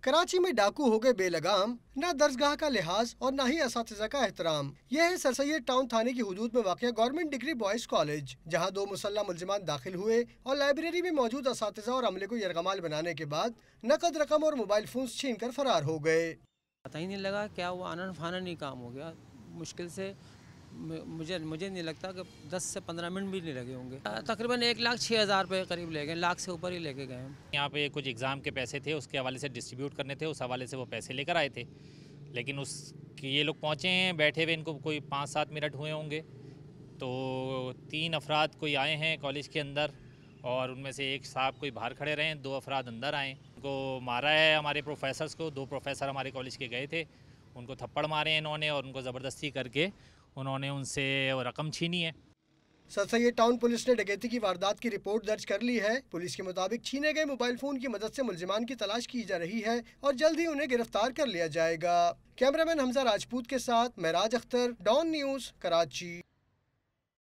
کراچی میں ڈاکو ہو گئے بے لگام، نہ درسگاہ کا لحاظ اور نہ ہی اساتذہ کا احترام۔ یہ ہے سر سید ٹاؤن تھانے کی حدود میں واقع گورنمنٹ ڈگری بوائز کالج، جہاں 2 مسلح ملزمان داخل ہوئے اور لائبریری میں موجود اساتذہ اور عملے کو یرغمال بنانے کے بعد نقد رقم اور موبائل فونز چھین کر فرار ہو گئے۔ پتہ ہی نہیں لگا کیا وہ آنن فانن ہی کام ہو گیا۔ مشکل سے مجھے نہیں لگتا کہ 10 سے 15 منٹ بھی نہیں لگے ہوں گے۔ تقریباً 1,06,000 روپے قریب لے گئے، لاکھ سے اوپر ہی لے کے گئے ہم۔ یہاں پہ کچھ ایگزام کے پیسے تھے، اس کے حوالے سے ڈسٹریبیوٹ کرنے تھے، اس حوالے سے وہ پیسے لے کر آئے تھے، لیکن یہ لوگ پہنچے ہیں، بیٹھے ہوئے ان کو کوئی 5-7 منٹ ہوئے ہوں گے، تو 3 افراد کوئی آئے ہیں کالج کے اندر، اور ان میں سے ایک صاحب کوئی باہر کھڑے رہے ہیں، 2 افراد اندر آئے، ان کو مارا ہے ہمارے پروفیسرز کو۔ 2 پروفیسر ہمارے کالج کے گئے تھے، ان کو تھپڑ مارے ہیں انہوں نے، اور ان کو زبردستی کر کے انہوں نے ان سے رقم چھینی ہے۔ سر سید ٹاؤن پولیس نے ڈکیتی کی واردات کی رپورٹ درج کر لی ہے۔ پولیس کے مطابق چھینے گئے موبائل فون کی مدد سے ملزمان کی تلاش کی جا رہی ہے اور جلد ہی انہیں گرفتار کر لیا جائے گا۔ کیمرہ مین حمزہ راجپوت کے ساتھ معراج اختر، ڈان نیوز، کراچی۔